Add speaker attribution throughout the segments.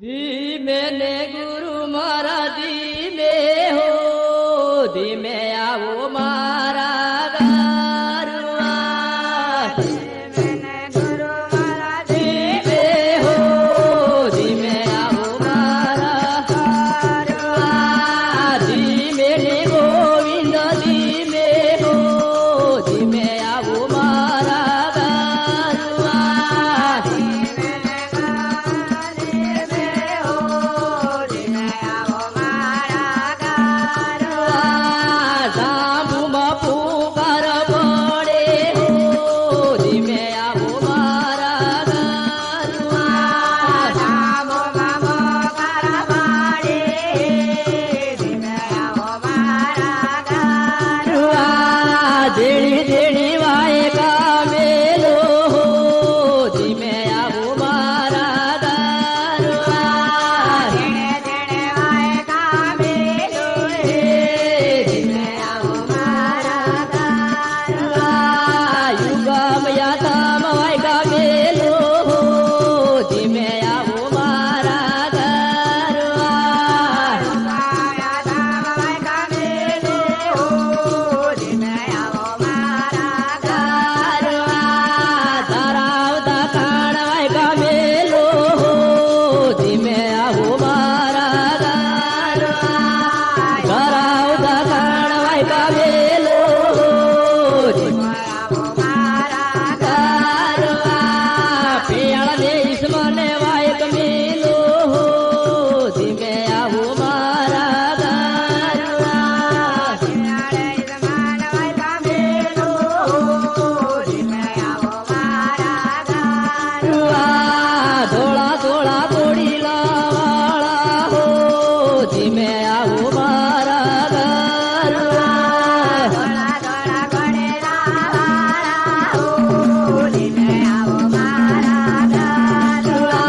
Speaker 1: ધીમે ને ગુરુ મારા ધીમે હો ધીમે આવો મારા ગારુઆ
Speaker 2: ધીમે ગુરુ મારા
Speaker 1: ધીમે હો ધીમે આવો મારા ગારુઆ ધીમે ને ગોવિંદ ધીમે હો ધીમે આવો મારા ગારુઆ જાંબુમાં પુકાર પડે હો ધીમે આવો મારા ગારુઆ ઝીણી ઝીણી વાય કામેલો હો ધીમે આવો મારા ગારુઆ યુગમ યાતમ વાય કામેલો હો ધીમે આવો મારા ગારુઆ ધરાવતા કાણ વાય કામેલો હો ધીમે આવો મારા ગારુઆ ધરાવતા કાણ વાય કામેલો હો ગારુઆ પેળ દેશ મને વાય કમેલો હો ધીમે આવો મારા ગારુઆ ધોળા ધોળા કોડીલા વાળા હો ધીમે આવો મારા ગારુઆ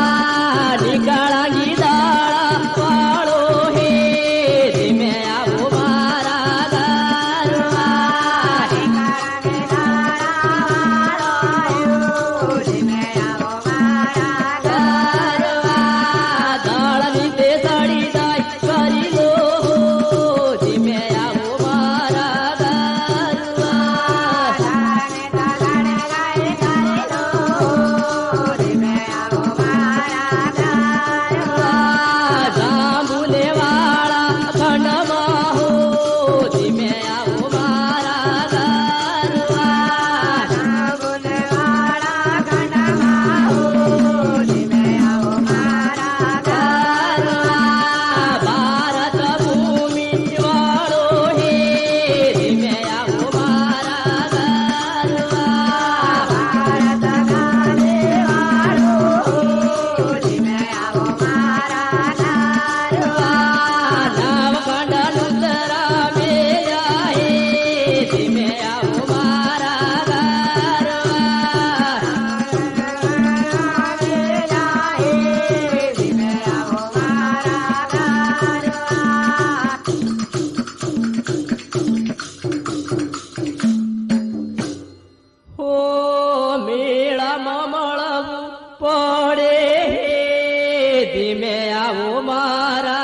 Speaker 1: નીકાળાની દાળા વાળો હે ધીમે આવો મારા ગારુઆ દાળની તે સાડી દાય કરી લો હો ધીમે આવો મારા ગારુઆ જાંબુલે વાળા ખંડમાં હો ધીમે આવો મારા ગારુઆ ભારત ભૂમિ વાળો હે ધીમે આવો મારા ગારુઆ નવખંડ લુતરા મેળા હે ધીમે આવો મારા ગારુઆ હો મેળામાં મળવું પડે હે ધીમે આવો મારા